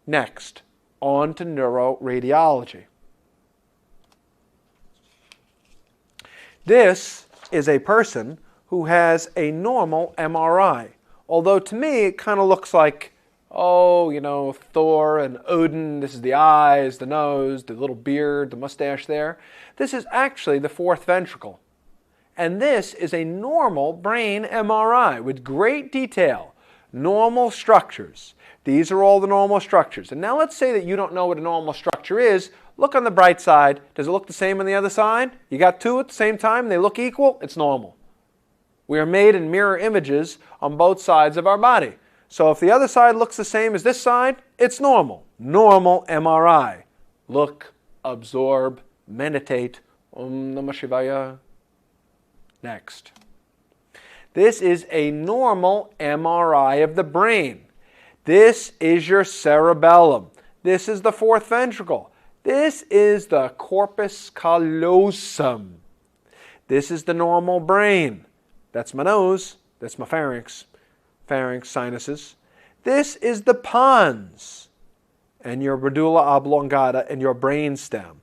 Next, on to neuroradiology. This is a person who has a normal MRI, although to me it kind of looks like, oh, you know, Thor and Odin. This is the eyes, the nose, the little beard, the mustache there. This is actually the fourth ventricle. And this is a normal brain MRI with great detail. Normal structures. These are all the normal structures. And now let's say that you don't know what a normal structure is. Look on the bright side. Does it look the same on the other side? You got two at the same time, they look equal, it's normal. We are made in mirror images on both sides of our body. So if the other side looks the same as this side, it's normal. Normal MRI. Look, absorb, meditate. Om Namah Shivaya. Next. This is a normal MRI of the brain. This is your cerebellum. This is the fourth ventricle. This is the corpus callosum. This is the normal brain. That's my nose. That's my pharynx. Pharynx, sinuses. This is the pons and your medulla oblongata and your brain stem.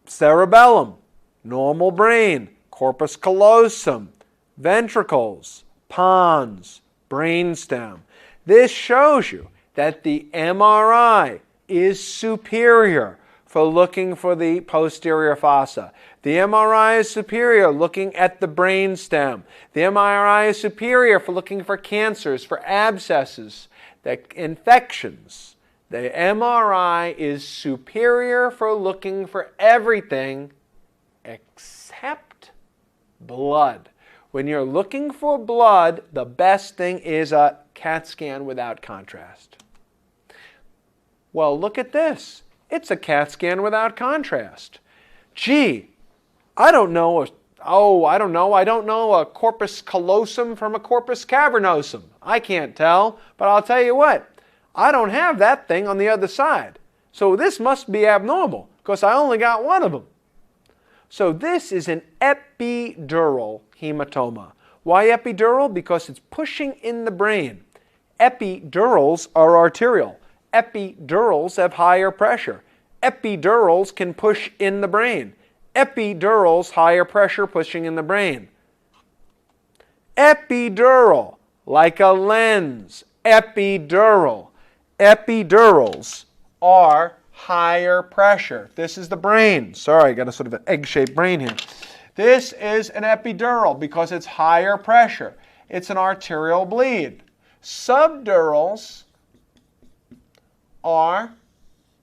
Cerebellum, normal brain, corpus callosum, ventricles, pons, brainstem. This shows you that the MRI is superior for looking for the posterior fossa. The MRI is superior looking at the brainstem. The MRI is superior for looking for cancers, for abscesses, infections. The MRI is superior for looking for everything except blood. When you're looking for blood, the best thing is a CAT scan without contrast. Well, look at this. It's a CAT scan without contrast. Gee, I don't know a corpus callosum from a corpus cavernosum. I can't tell, but I'll tell you what, I don't have that thing on the other side. So this must be abnormal, because I only got one of them. So this is an epidural hematoma. Why epidural? Because it's pushing in the brain. Epidurals are arterial. Epidurals have higher pressure. Epidurals can push in the brain. Epidurals, higher pressure pushing in the brain. Epidural, like a lens. Epidural. Epidurals are higher pressure. This is the brain. Sorry, I got a sort of an egg-shaped brain here. This is an epidural because it's higher pressure. It's an arterial bleed. Subdurals are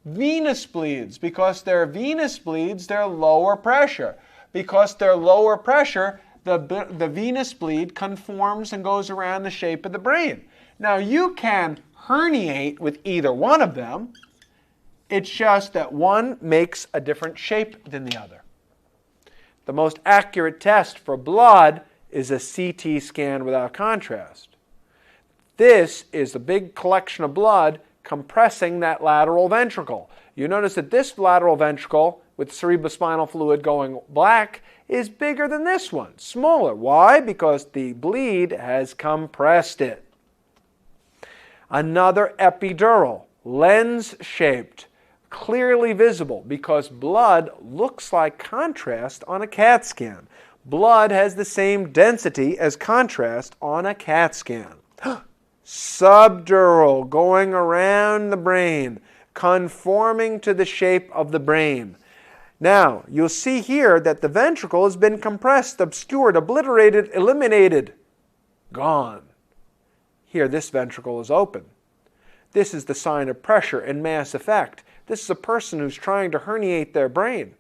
venous bleeds. Because they're venous bleeds, they're lower pressure. Because they're lower pressure, the venous bleed conforms and goes around the shape of the brain. Now, you can herniate with either one of them. It's just that one makes a different shape than the other. The most accurate test for blood is a CT scan without contrast. This is a big collection of blood compressing that lateral ventricle. You notice that this lateral ventricle with cerebrospinal fluid going black is bigger than this one, smaller. Why? Because the bleed has compressed it. Another epidural, lens-shaped, clearly visible because blood looks like contrast on a CAT scan. Blood has the same density as contrast on a CAT scan. Subdural, going around the brain, conforming to the shape of the brain. Now, you'll see here that the ventricle has been compressed, obscured, obliterated, eliminated, gone. Here, this ventricle is open. This is the sign of pressure and mass effect. This is a person who's trying to herniate their brain.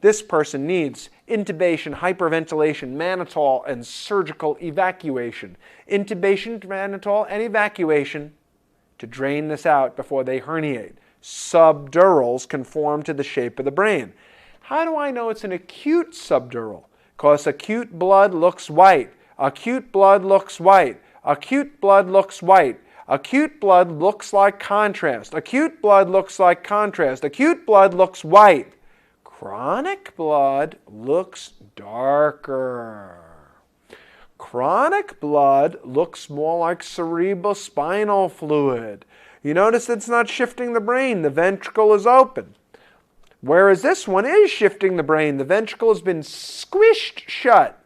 This person needs intubation, hyperventilation, mannitol, and surgical evacuation. Intubation, mannitol, and evacuation to drain this out before they herniate. Subdurals conform to the shape of the brain. How do I know it's an acute subdural? Because acute blood looks white. Acute blood looks white. Acute blood looks white. Acute blood looks like contrast. Acute blood looks like contrast. Acute blood looks white. Chronic blood looks darker. Chronic blood looks more like cerebrospinal fluid. You notice it's not shifting the brain. The ventricle is open. Whereas this one is shifting the brain. The ventricle has been squished shut.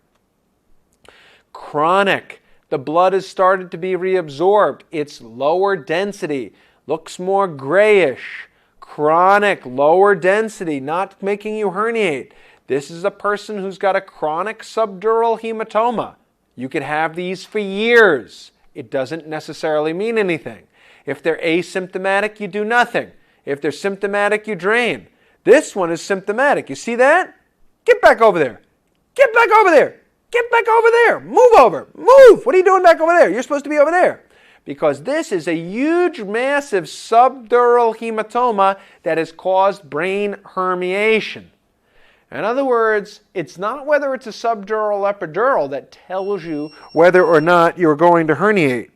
Chronic. The blood has started to be reabsorbed. It's lower density. Looks more grayish. Chronic, lower density, not making you herniate. This is a person who's got a chronic subdural hematoma. You could have these for years. It doesn't necessarily mean anything. If they're asymptomatic, you do nothing. If they're symptomatic, you drain. This one is symptomatic. You see that? Get back over there. Get back over there. Get back over there. Move over. Move. What are you doing back over there? You're supposed to be over there. Because this is a huge, massive subdural hematoma that has caused brain herniation. In other words, it's not whether it's a subdural or epidural that tells you whether or not you're going to herniate.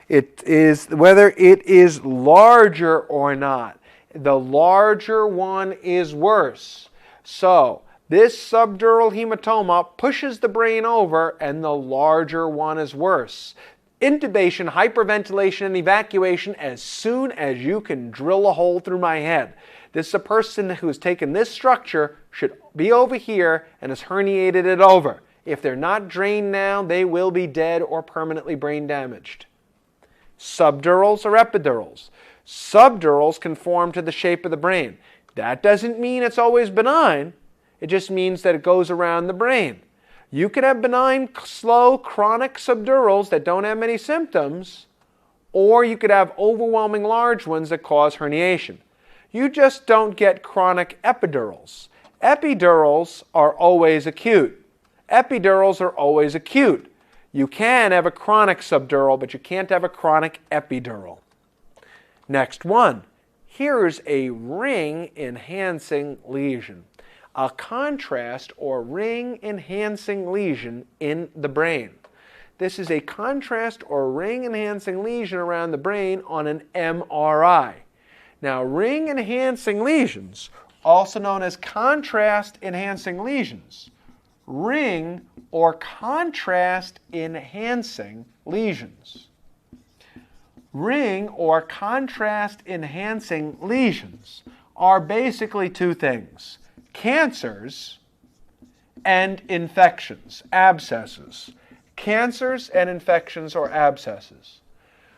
It is whether it is larger or not. The larger one is worse. So, this subdural hematoma pushes the brain over, and the larger one is worse. Intubation, hyperventilation, and evacuation as soon as you can drill a hole through my head. This is a person who's taken this structure, should be over here, and has herniated it over. If they're not drained now, they will be dead or permanently brain damaged. Subdurals or epidurals. Subdurals conform to the shape of the brain. That doesn't mean it's always benign. It just means that it goes around the brain. You could have benign, slow, chronic subdurals that don't have many symptoms, or you could have overwhelming large ones that cause herniation. You just don't get chronic epidurals. Epidurals are always acute. Epidurals are always acute. You can have a chronic subdural, but you can't have a chronic epidural. Next one. Here's a ring-enhancing lesion. A contrast or ring-enhancing lesion in the brain. This is a contrast or ring-enhancing lesion around the brain on an MRI. Now, ring-enhancing lesions, also known as contrast-enhancing lesions, ring or contrast-enhancing lesions. Ring or contrast-enhancing lesions are basically two things: cancers and infections, abscesses. Cancers and infections or abscesses.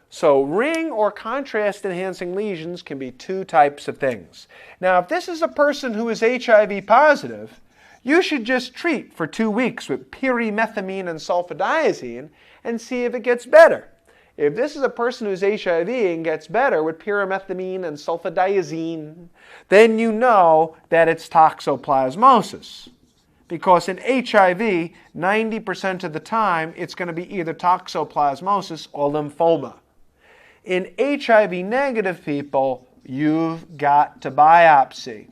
So ring or contrast-enhancing lesions can be two types of things. Now, if this is a person who is HIV positive, you should just treat for 2 weeks with pyrimethamine and sulfadiazine and see if it gets better. If this is a person who's HIV and gets better with pyrimethamine and sulfadiazine, then you know that it's toxoplasmosis. Because in HIV, 90% of the time, it's going to be either toxoplasmosis or lymphoma. In HIV-negative people, you've got to biopsy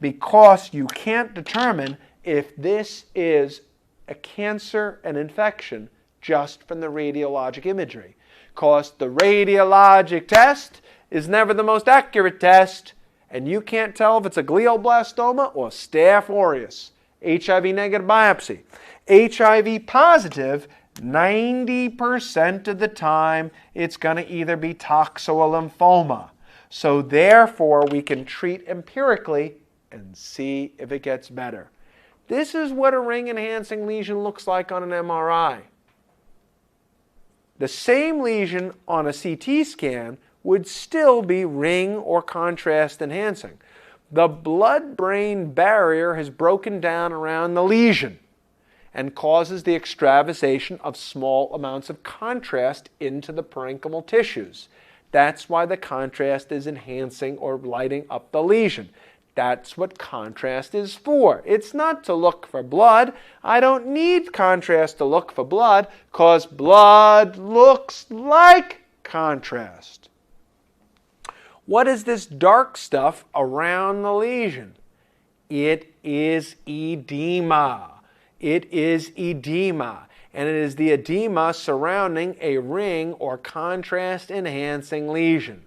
because you can't determine if this is a cancer, an infection, just from the radiologic imagery. Because the radiologic test is never the most accurate test, and you can't tell if it's a glioblastoma or Staph aureus. HIV-negative biopsy. HIV positive, 90% of the time, it's going to either be toxo or lymphoma. So therefore, we can treat empirically and see if it gets better. This is what a ring-enhancing lesion looks like on an MRI. The same lesion on a CT scan would still be ring or contrast enhancing. The blood-brain barrier has broken down around the lesion and causes the extravasation of small amounts of contrast into the parenchymal tissues. That's why the contrast is enhancing or lighting up the lesion. That's what contrast is for. It's not to look for blood. I don't need contrast to look for blood because blood looks like contrast. What is this dark stuff around the lesion? It is edema. It is edema. And it is the edema surrounding a ring or contrast-enhancing lesion.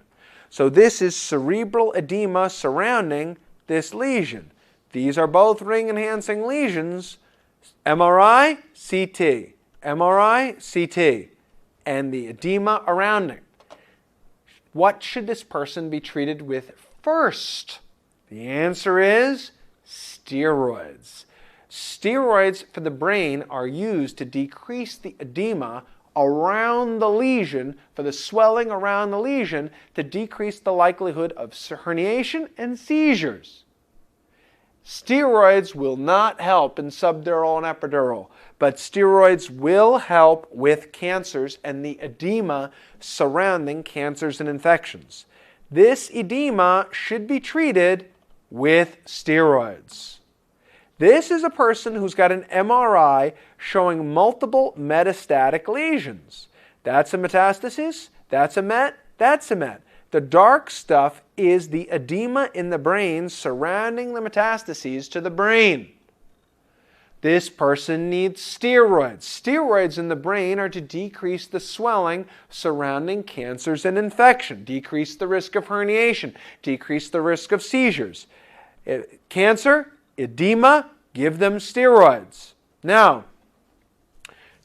So this is cerebral edema surrounding this lesion. These are both ring-enhancing lesions. MRI, CT. MRI, CT. And the edema around it. What should this person be treated with first? The answer is steroids. Steroids for the brain are used to decrease the edema around the lesion, for the swelling around the lesion, to decrease the likelihood of herniation and seizures. Steroids will not help in subdural and epidural, but steroids will help with cancers and the edema surrounding cancers and infections. This edema should be treated with steroids. This is a person who's got an MRI showing multiple metastatic lesions. That's a metastasis, that's a met, that's a met. The dark stuff is the edema in the brain surrounding the metastases to the brain. This person needs steroids. Steroids in the brain are to decrease the swelling surrounding cancers and infection, decrease the risk of herniation, decrease the risk of seizures. Cancer, edema, give them steroids. Now,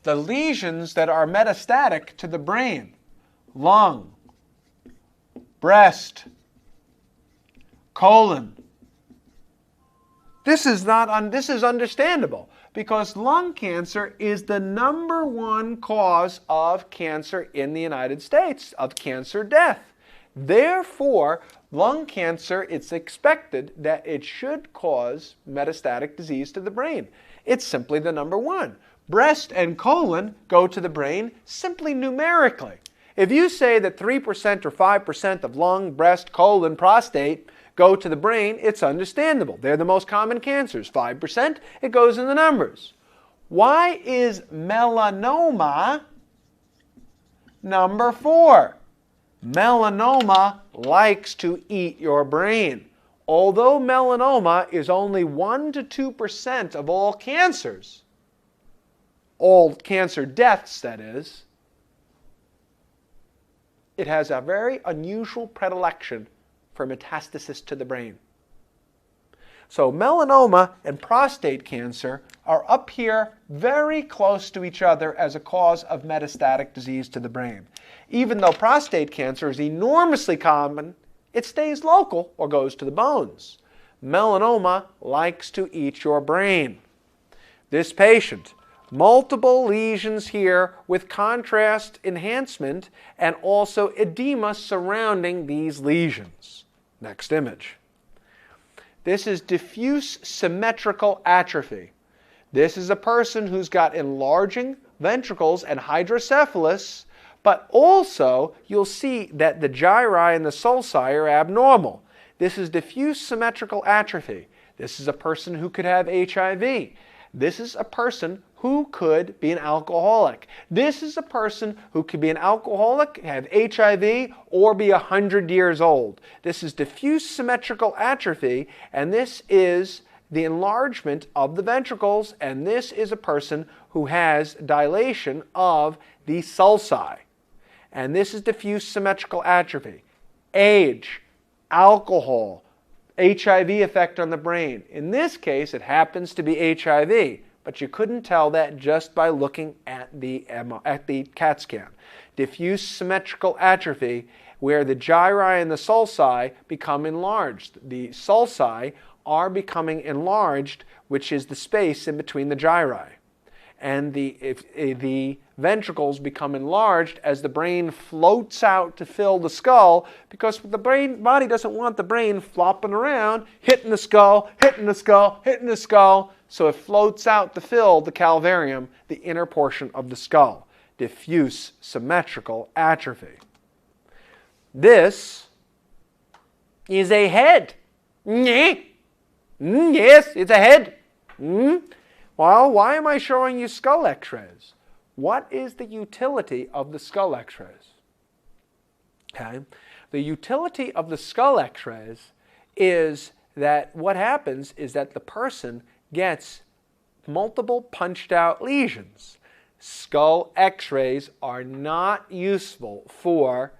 the lesions that are metastatic to the brain, lung, breast, colon. This is understandable because lung cancer is the #1 cause of cancer in the United States, of cancer death. Therefore, lung cancer, it's expected that it should cause metastatic disease to the brain. It's simply the #1. Breast and colon go to the brain simply numerically. If you say that 3% or 5% of lung, breast, colon, prostate go to the brain, it's understandable. They're the most common cancers. 5%, it goes in the numbers. Why is melanoma #4? Melanoma likes to eat your brain. Although melanoma is only 1 to 2% of all cancers, all cancer deaths, that is, it has a very unusual predilection for metastasis to the brain. So melanoma and prostate cancer are up here very close to each other as a cause of metastatic disease to the brain. Even though prostate cancer is enormously common, it stays local or goes to the bones. Melanoma likes to eat your brain. This patient, multiple lesions here with contrast enhancement and also edema surrounding these lesions. Next image. This is diffuse symmetrical atrophy. This is a person who's got enlarging ventricles and hydrocephalus, but also you'll see that the gyri and the sulci are abnormal. This is diffuse symmetrical atrophy. This is a person who could have HIV. This is a person who could be an alcoholic. This is a person who could be an alcoholic, have HIV, or be 100 years old. This is diffuse symmetrical atrophy, and this is the enlargement of the ventricles, and this is a person who has dilation of the sulci. And this is diffuse symmetrical atrophy. Age, alcohol, HIV effect on the brain. In this case, it happens to be HIV, but you couldn't tell that just by looking at the CAT scan. Diffuse symmetrical atrophy, where the gyri and the sulci become enlarged. The sulci are becoming enlarged, which is the space in between the gyri. And the ventricles become enlarged as the brain floats out to fill the skull, because the body doesn't want the brain flopping around, hitting the skull, hitting the skull, hitting the skull, so it floats out to fill the calvarium, the inner portion of the skull. Diffuse symmetrical atrophy. This is a head. Yes, it's a head. Well, why am I showing you skull x-rays? What is the utility of the skull x-rays? Okay. The utility of the skull x-rays is that what happens is that the person gets multiple punched out lesions. Skull x-rays are not useful for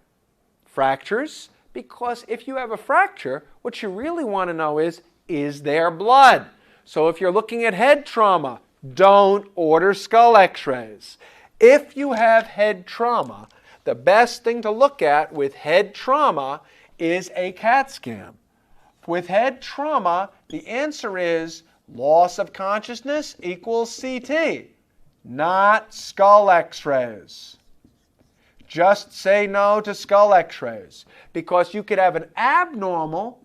fractures, because if you have a fracture, what you really want to know is there blood? So if you're looking at head trauma, don't order skull x-rays. If you have head trauma, the best thing to look at with head trauma is a CAT scan. With head trauma, the answer is loss of consciousness equals CT, not skull x-rays. Just say no to skull x-rays, because you could have an abnormal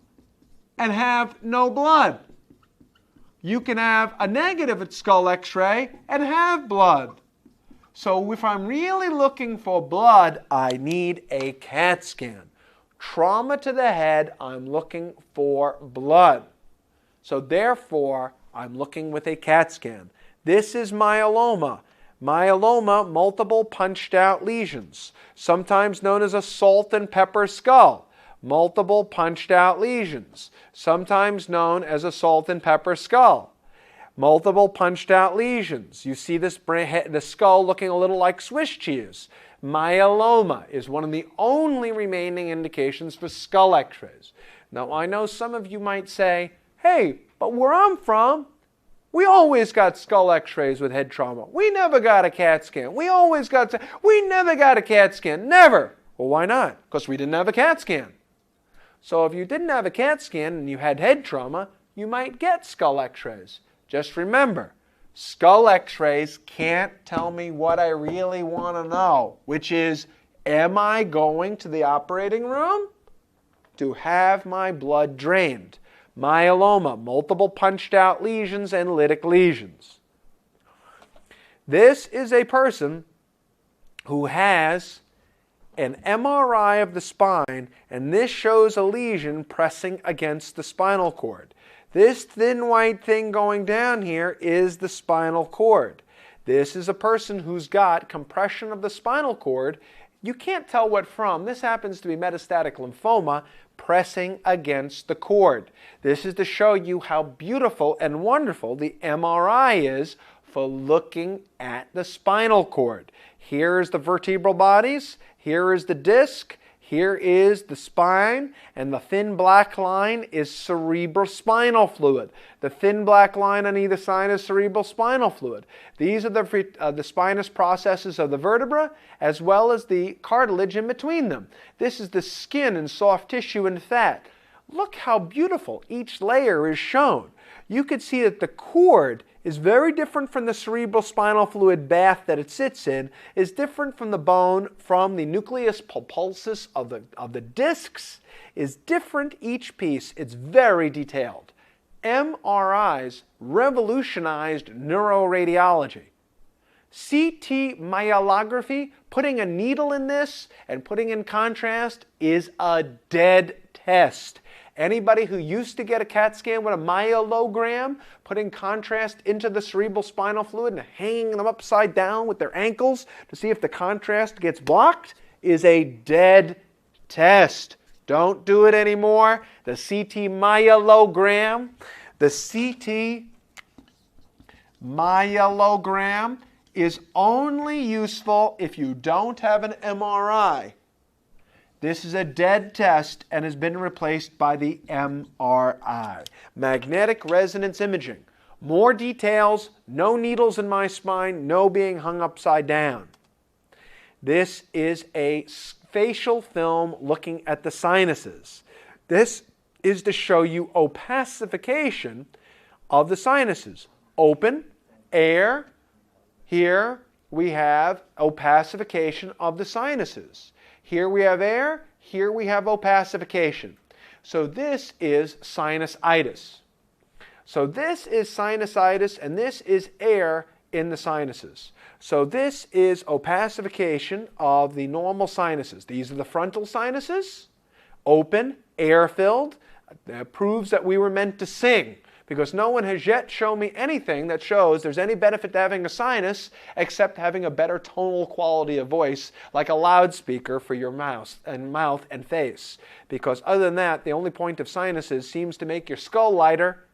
and have no blood. You can have a negative skull x-ray and have blood. So if I'm really looking for blood, I need a CAT scan. Trauma to the head, I'm looking for blood. So therefore, I'm looking with a CAT scan. This is myeloma. Myeloma, multiple punched out lesions, sometimes known as a salt and pepper skull. Multiple punched out lesions, sometimes known as a salt and pepper skull. Multiple punched out lesions. You see this the skull looking a little like Swiss cheese. Myeloma is one of the only remaining indications for skull x-rays. Now, I know some of you might say, hey, but where I'm from, we always got skull x-rays with head trauma. We never got a CAT scan. We never got a CAT scan. Never. Well, why not? Because we didn't have a CAT scan. So if you didn't have a CAT scan and you had head trauma, you might get skull x-rays. Just remember, skull x-rays can't tell me what I really want to know, which is, am I going to the operating room to have my blood drained? Myeloma, multiple punched out lesions and lytic lesions. This is a person who has an MRI of the spine, and this shows a lesion pressing against the spinal cord. This thin white thing going down here is the spinal cord. This is a person who's got compression of the spinal cord. You can't tell what from. This happens to be metastatic lymphoma pressing against the cord. This is to show you how beautiful and wonderful the MRI is for looking at the spinal cord. Here is the vertebral bodies. Here is the disc. Here is the spine, and the thin black line is cerebrospinal fluid. The thin black line on either side is cerebrospinal fluid. These are the spinous processes of the vertebra, as well as the cartilage in between them. This is the skin and soft tissue and fat. Look how beautiful each layer is shown. You could see that the cord is very different from the cerebrospinal fluid bath that it sits in, is different from the bone, from the nucleus pulposus of the discs, is different each piece. It's very detailed. MRIs revolutionized neuroradiology. CT myelography, putting a needle in this and putting in contrast, is a dead test. Anybody who used to get a CAT scan with a myelogram, putting contrast into the cerebrospinal fluid and hanging them upside down with their ankles to see if the contrast gets blocked, is a dead test. Don't do it anymore. The CT myelogram, is only useful if you don't have an MRI. This is a dead test and has been replaced by the MRI. Magnetic resonance imaging. More details, no needles in my spine, no being hung upside down. This is a facial film looking at the sinuses. This is to show you opacification of the sinuses. Open, air. Here we have opacification of the sinuses. Here we have air, here we have opacification. So this is sinusitis. So this is sinusitis, and this is air in the sinuses. So this is opacification of the normal sinuses. These are the frontal sinuses, open, air-filled. That proves that we were meant to sing, because no one has yet shown me anything that shows there's any benefit to having a sinus except having a better tonal quality of voice, like a loudspeaker for your mouth and face. Because other than that, the only point of sinuses seems to make your skull lighter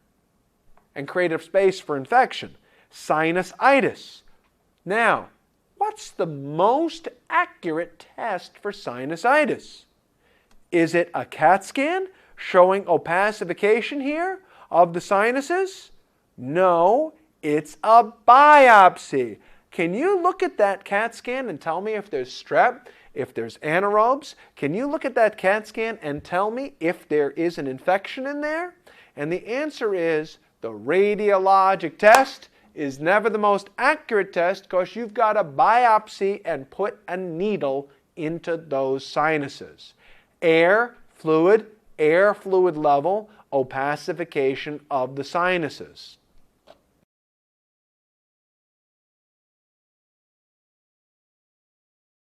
and create a space for infection. Sinusitis. Now, what's the most accurate test for sinusitis? Is it a CAT scan showing opacification here of the sinuses? No, it's a biopsy. Can you look at that CAT scan and tell me if there's strep, if there's anaerobes? Can you look at that CAT scan and tell me if there is an infection in there? And the answer is the radiologic test is never the most accurate test because you've got to biopsy and put a needle into those sinuses. Air fluid level, opacification of the sinuses.